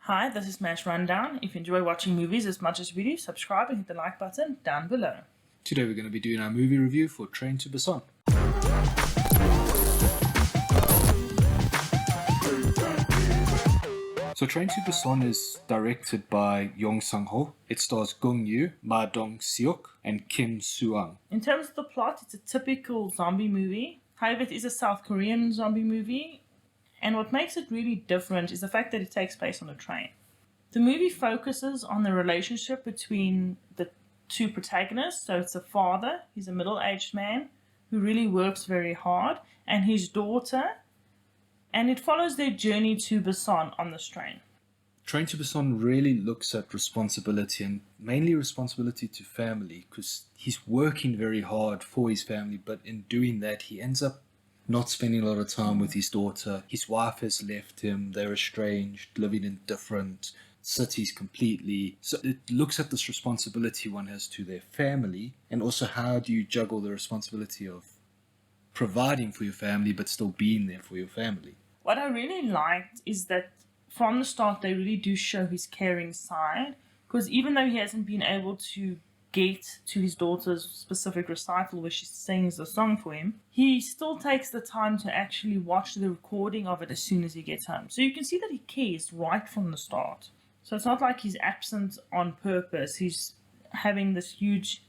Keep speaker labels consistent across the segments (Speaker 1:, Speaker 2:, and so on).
Speaker 1: Hi, this is Smash Rundown. If you enjoy watching movies as much as we do, subscribe and hit the like button down below.
Speaker 2: Today we're going to be doing our movie review for Train to Busan. So Train to Busan is directed by Yeon Sang-ho. It stars Gong Yoo, Ma Dong-seok, and Kim Soo-ang.
Speaker 1: In terms of the plot, it's a typical zombie movie. However, it is a South Korean zombie movie. And what makes it really different is the fact that it takes place on a train. The movie focuses on the relationship between the two protagonists. So it's a father, he's a middle-aged man who really works very hard, and his daughter. And it follows their journey to Busan on this train.
Speaker 2: Train to Busan really looks at responsibility, and mainly responsibility to family, because he's working very hard for his family, but in doing that he ends up not spending a lot of time with his daughter. His wife has left him, they're estranged, living in different cities completely. So it looks at this responsibility one has to their family, and also how do you juggle the responsibility of providing for your family but still being there for your family.
Speaker 1: What I really liked is that from the start they really do show his caring side, because even though he hasn't been able to get to his daughter's specific recital where she sings the song for him, he still takes the time to actually watch the recording of it as soon as he gets home. So you can see that he cares right from the start. So it's not like he's absent on purpose. He's having this huge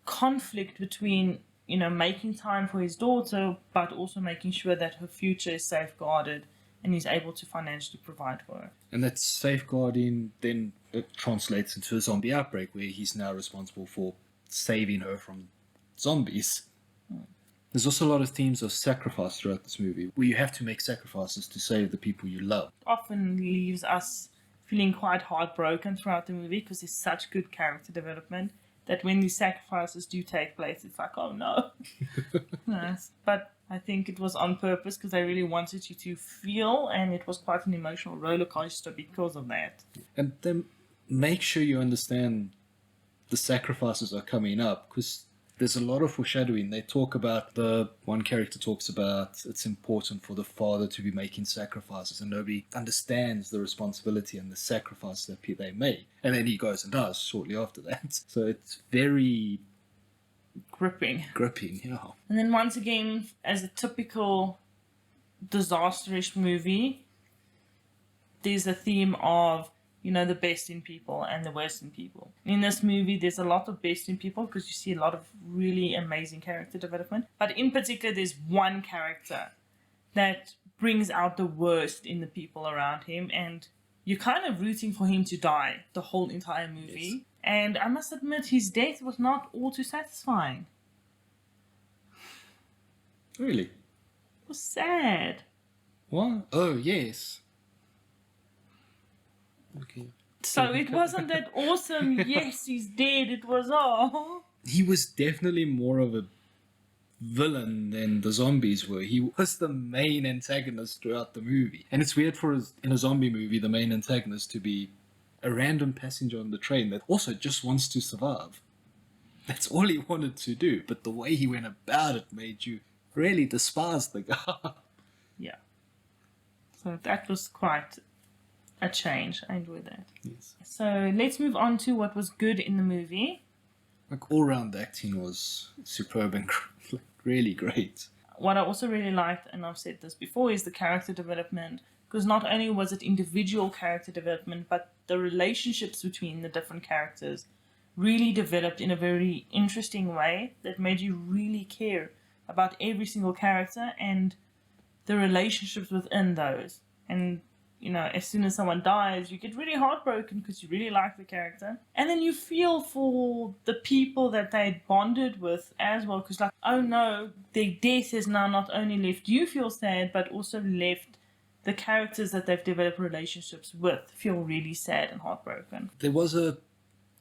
Speaker 1: conflict between, making time for his daughter, but also making sure that her future is safeguarded and he's able to financially provide for her.
Speaker 2: And that safeguarding then it translates into a zombie outbreak where he's now responsible for saving her from zombies. There's also a lot of themes of sacrifice throughout this movie, where you have to make sacrifices to save the people you love.
Speaker 1: It often leaves us feeling quite heartbroken throughout the movie because there's such good character development that when these sacrifices do take place, it's like, oh no. Yes. But I think it was on purpose because they really wanted you to feel, and it was quite an emotional roller coaster because of that.
Speaker 2: And then make sure you understand the sacrifices are coming up, because there's a lot of foreshadowing. They talk about, the one character talks about it's important for the father to be making sacrifices, and nobody understands the responsibility and the sacrifice that they make. And then he goes and does shortly after that. So it's very
Speaker 1: Gripping,
Speaker 2: yeah.
Speaker 1: And then once again, as a typical disasterish movie, there's a theme of, the best in people and the worst in people. In this movie, there's a lot of best in people because you see a lot of really amazing character development. But in particular, there's one character that brings out the worst in the people around him, and you're kind of rooting for him to die the whole entire movie. Yes. And I must admit, his death was not all too satisfying.
Speaker 2: Really?
Speaker 1: It was sad.
Speaker 2: What? Oh, yes. Okay.
Speaker 1: So it wasn't that awesome, yes, he's dead, it was, oh.
Speaker 2: He was definitely more of a villain than the zombies were. He was the main antagonist throughout the movie. And it's weird in a zombie movie, the main antagonist to be a random passenger on the train that also just wants to survive. That's all he wanted to do. But the way he went about it made you really despise the guy.
Speaker 1: Yeah. So that was quite a change. I enjoyed that.
Speaker 2: Yes.
Speaker 1: So let's move on to what was good in the movie.
Speaker 2: Like, all-round acting was superb and really great.
Speaker 1: What I also really liked, and I've said this before, is the character development. Because not only was it individual character development, but the relationships between the different characters really developed in a very interesting way that made you really care about every single character and the relationships within those. And, as soon as someone dies, you get really heartbroken because you really like the character. And then you feel for the people that they bonded with as well, because like, oh no, their death has now not only left you feel sad, but also left the characters that they've developed relationships with feel really sad and heartbroken.
Speaker 2: There was a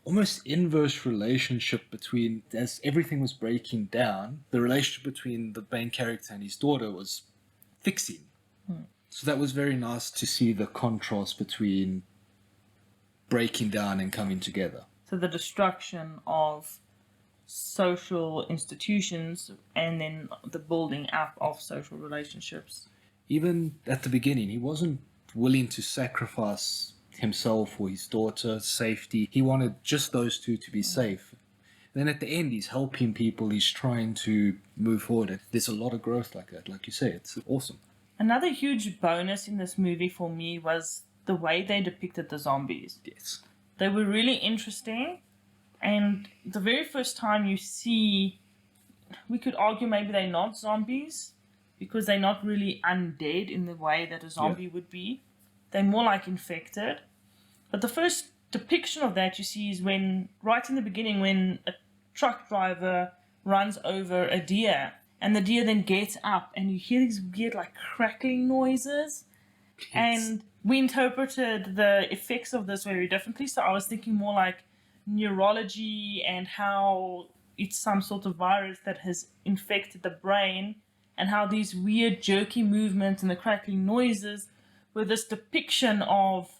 Speaker 2: almost inverse relationship between, as everything was breaking down, the relationship between the main character and his daughter was fixing. So that was very nice to see the contrast between breaking down and coming together.
Speaker 1: So the destruction of social institutions and then the building up of social relationships.
Speaker 2: Even at the beginning, he wasn't willing to sacrifice himself or his daughter's safety. He wanted just those two to be safe. Then at the end, he's helping people. He's trying to move forward. There's a lot of growth like that. Like you say, it's awesome.
Speaker 1: Another huge bonus in this movie for me was the way they depicted the zombies.
Speaker 2: Yes.
Speaker 1: They were really interesting. And the very first time you see, we could argue maybe they're not zombies because they're not really undead in the way that a zombie would be. They're more like infected. But the first depiction of that you see is when, right in the beginning, when a truck driver runs over a deer and the deer then gets up and you hear these weird like crackling noises.
Speaker 2: Yes.
Speaker 1: And we interpreted the effects of this very differently. So I was thinking more like neurology and how it's some sort of virus that has infected the brain, and how these weird jerky movements and the crackling noises were this depiction of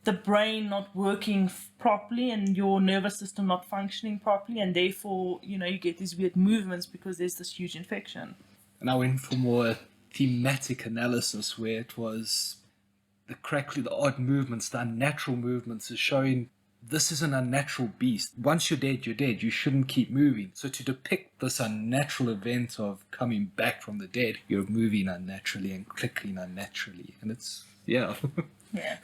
Speaker 1: the brain not working properly and your nervous system not functioning properly, and therefore, you know, you get these weird movements because there's this huge infection.
Speaker 2: And I went for more thematic analysis where it was the crackly, the odd movements, the unnatural movements is showing this is an unnatural beast. Once you're dead, you're dead. You shouldn't keep moving. So to depict this unnatural event of coming back from the dead, you're moving unnaturally and clicking unnaturally. And it's, yeah.
Speaker 1: Yeah.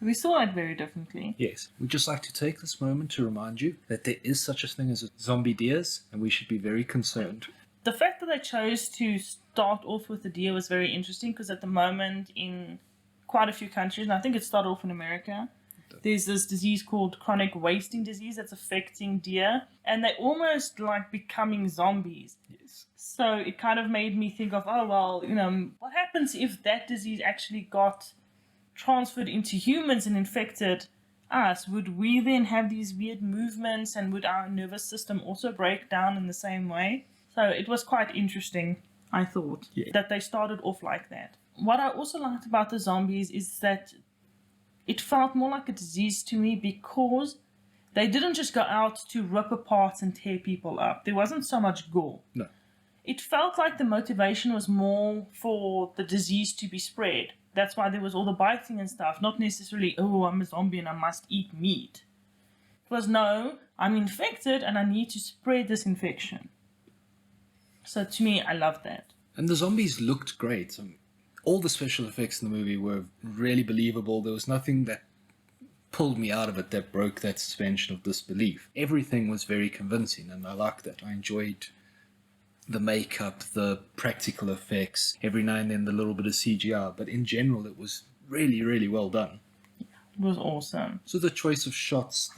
Speaker 1: We saw it very differently.
Speaker 2: Yes. We'd just like to take this moment to remind you that there is such a thing as zombie deers, and we should be very concerned.
Speaker 1: The fact that they chose to start off with the deer was very interesting because at the moment in quite a few countries, and I think it started off in America, there's this disease called chronic wasting disease that's affecting deer, and they're almost like becoming zombies.
Speaker 2: Yes.
Speaker 1: So it kind of made me think of, oh, well, you know, what happens if that disease actually got transferred into humans and infected us? Would we then have these weird movements, and would our nervous system also break down in the same way? So it was quite interesting, I thought, that they started off like that. What I also liked about the zombies is that it felt more like a disease to me because they didn't just go out to rip apart and tear people up. There wasn't so much gore.
Speaker 2: No.
Speaker 1: It felt like the motivation was more for the disease to be spread. That's why there was all the biting and stuff, not necessarily, oh, I'm a zombie and I must eat meat. It was, no, I'm infected and I need to spread this infection. So to me, I loved that.
Speaker 2: And the zombies looked great. All the special effects in the movie were really believable. There was nothing that pulled me out of it that broke that suspension of disbelief. Everything was very convincing, and I liked that. I enjoyed the makeup, the practical effects, every now and then the little bit of CGI, but in general it was really, really well done.
Speaker 1: It was awesome.
Speaker 2: So the choice of shots,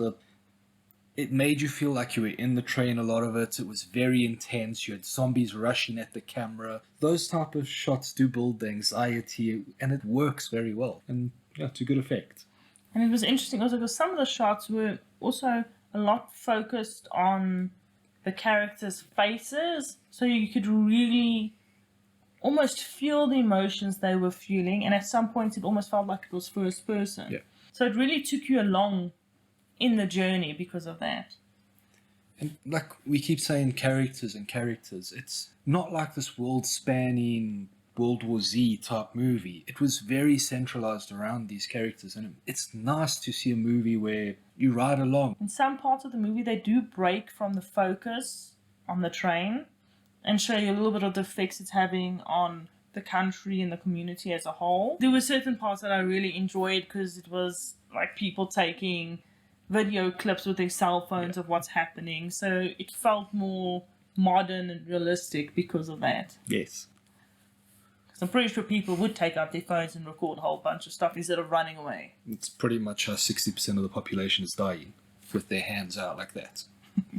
Speaker 2: it made you feel like you were in the train, a lot of it. It was very intense. You had zombies rushing at the camera. Those type of shots do build the anxiety, and it works very well. And yeah, to good effect.
Speaker 1: And it was interesting also because some of the shots were also a lot focused on the characters' faces. So you could really almost feel the emotions they were feeling. And at some points it almost felt like it was first person.
Speaker 2: Yeah.
Speaker 1: So it really took you along in the journey because of that.
Speaker 2: And like we keep saying, characters and characters. It's not like this world-spanning World War Z type movie. It was very centralized around these characters, and it's nice to see a movie where you ride along.
Speaker 1: In some parts of the movie, they do break from the focus on the train and show you a little bit of the effects it's having on the country and the community as a whole. There were certain parts that I really enjoyed because it was like people taking video clips with their cell phones of what's happening. So it felt more modern and realistic because of that.
Speaker 2: Yes.
Speaker 1: Because I'm pretty sure people would take out their phones and record a whole bunch of stuff instead of running away.
Speaker 2: It's pretty much how 60% of the population is dying with their hands out like that.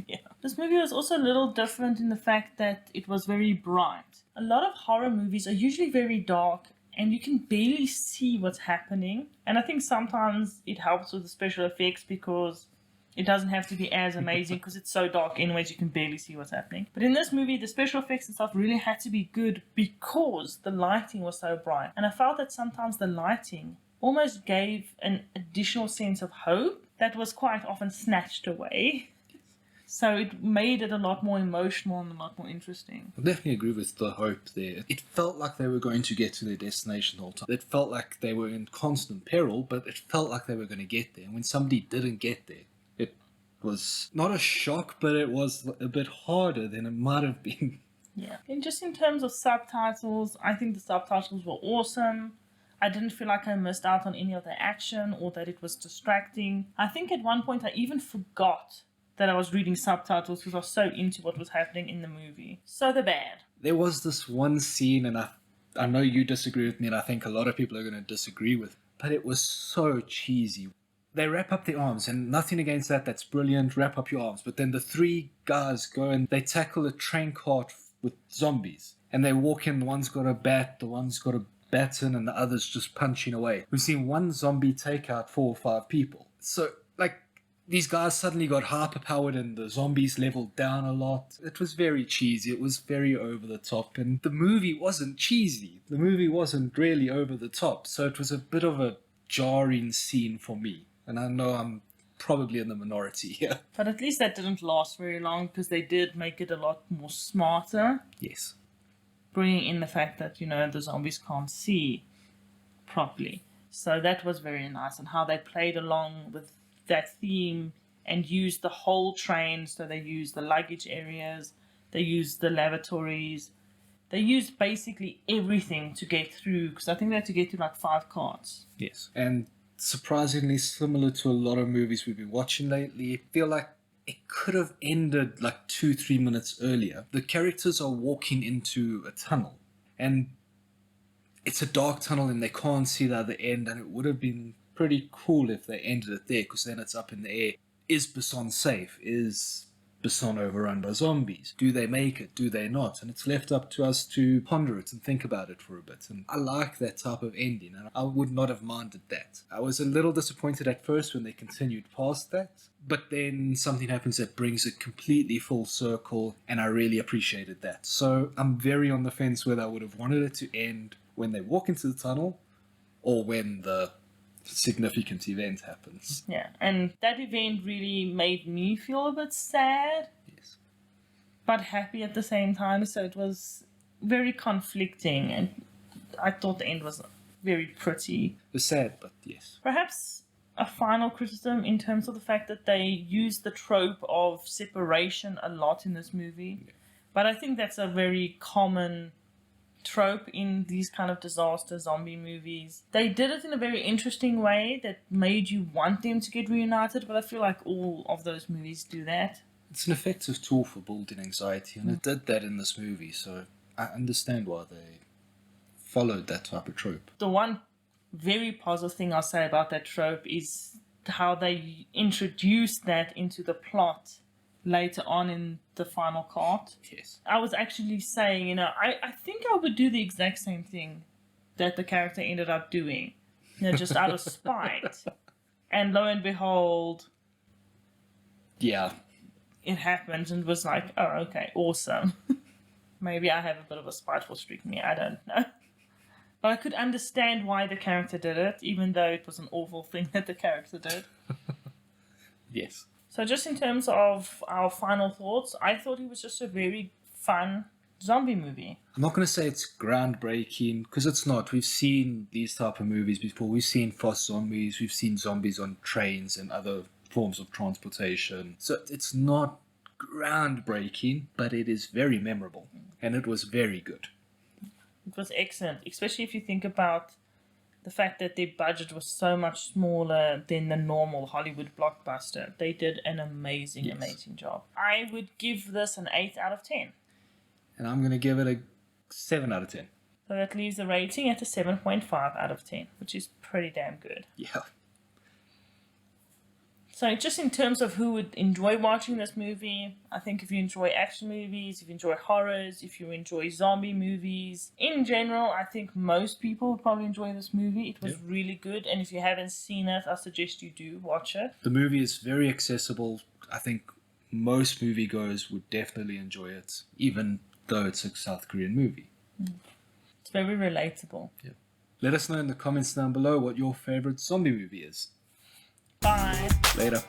Speaker 1: Yeah. This movie was also a little different in the fact that it was very bright. A lot of horror movies are usually very dark and you can barely see what's happening. And I think sometimes it helps with the special effects because it doesn't have to be as amazing because it's so dark anyways you can barely see what's happening. But in this movie, the special effects and stuff really had to be good because the lighting was so bright. And I felt that sometimes the lighting almost gave an additional sense of hope that was quite often snatched away. So it made it a lot more emotional and a lot more interesting.
Speaker 2: I definitely agree with the hope there. It felt like they were going to get to their destination the whole time. It felt like they were in constant peril, but it felt like they were going to get there. And when somebody didn't get there, it was not a shock, but it was a bit harder than it might have been.
Speaker 1: Yeah. And just in terms of subtitles, I think the subtitles were awesome. I didn't feel like I missed out on any of the action or that it was distracting. I think at one point I even forgot that I was reading subtitles because I was so into what was happening in the movie. So they're bad.
Speaker 2: There was this one scene, and I know you disagree with me, and I think a lot of people are going to disagree with, but it was so cheesy. They wrap up their arms, and nothing against that, that's brilliant, wrap up your arms. But then the three guys go and they tackle a train cart with zombies. And they walk in, the one's got a bat, the one's got a baton, and the other's just punching away. We've seen one zombie take out 4 or 5 people. So, these guys suddenly got hyper-powered and the zombies leveled down a lot. It was very cheesy. It was very over the top. And the movie wasn't cheesy. The movie wasn't really over the top. So it was a bit of a jarring scene for me. And I know I'm probably in the minority here.
Speaker 1: But at least that didn't last very long because they did make it a lot more smarter.
Speaker 2: Yes.
Speaker 1: Bringing in the fact that, the zombies can't see properly. So that was very nice. And how they played along with that theme and used the whole train. So they used the luggage areas, they used the lavatories, they used basically everything to get through, because I think they had to get through 5 carts.
Speaker 2: Yes. And surprisingly similar to a lot of movies we've been watching lately, I feel like it could have ended 2-3 minutes earlier. The characters are walking into a tunnel, and it's a dark tunnel and they can't see the other end, and it would have been pretty cool if they ended it there, because then it's up in the air. Is Busan safe? Is Busan overrun by zombies? Do they make it? Do they not? And it's left up to us to ponder it and think about it for a bit. And I like that type of ending, and I would not have minded that. I was a little disappointed at first when they continued past that, but then something happens that brings it completely full circle, and I really appreciated that. So I'm very on the fence whether I would have wanted it to end when they walk into the tunnel or when the significant event happens.
Speaker 1: Yeah, and that event really made me feel a bit sad.
Speaker 2: Yes.
Speaker 1: But happy at the same time, so it was very conflicting, and I thought the end was very pretty.
Speaker 2: It was sad, but yes.
Speaker 1: Perhaps a final criticism in terms of the fact that they used the trope of separation a lot in this movie.
Speaker 2: Yeah.
Speaker 1: But I think that's a very common trope in these kind of disaster zombie movies. They did it in a very interesting way that made you want them to get reunited, but I feel like all of those movies do that.
Speaker 2: It's an effective tool for building anxiety, and it did that in this movie, so I understand why they followed that type of trope.
Speaker 1: The one very positive thing I'll say about that trope is how they introduced that into the plot later on in the final cart.
Speaker 2: Yes.
Speaker 1: I was actually saying, I think I would do the exact same thing that the character ended up doing, just out of spite. And lo and behold,
Speaker 2: Yeah.
Speaker 1: it happened and was like, oh, okay, awesome. Maybe I have a bit of a spiteful streak in me, I don't know. But I could understand why the character did it, even though it was an awful thing that the character did.
Speaker 2: Yes.
Speaker 1: So just in terms of our final thoughts, I thought it was just a very fun zombie movie.
Speaker 2: I'm not going to say it's groundbreaking, because it's not. We've seen these type of movies before. We've seen fast zombies. We've seen zombies on trains and other forms of transportation. So it's not groundbreaking, but it is very memorable. And it was very good.
Speaker 1: It was excellent, especially if you think about the fact that their budget was so much smaller than the normal Hollywood blockbuster. They did an amazing job. I would give this an 8 out of 10.
Speaker 2: And I'm going to give it a 7 out of 10.
Speaker 1: So that leaves the rating at a 7.5 out of 10, which is pretty damn good.
Speaker 2: Yeah.
Speaker 1: So just in terms of who would enjoy watching this movie, I think if you enjoy action movies, if you enjoy horrors, if you enjoy zombie movies, in general, I think most people would probably enjoy this movie. It was really good, and if you haven't seen it, I suggest you do watch it.
Speaker 2: The movie is very accessible. I think most moviegoers would definitely enjoy it, even though it's a South Korean movie.
Speaker 1: It's very relatable.
Speaker 2: Yeah. Let us know in the comments down below what your favorite zombie movie is.
Speaker 1: Bye.
Speaker 2: Later.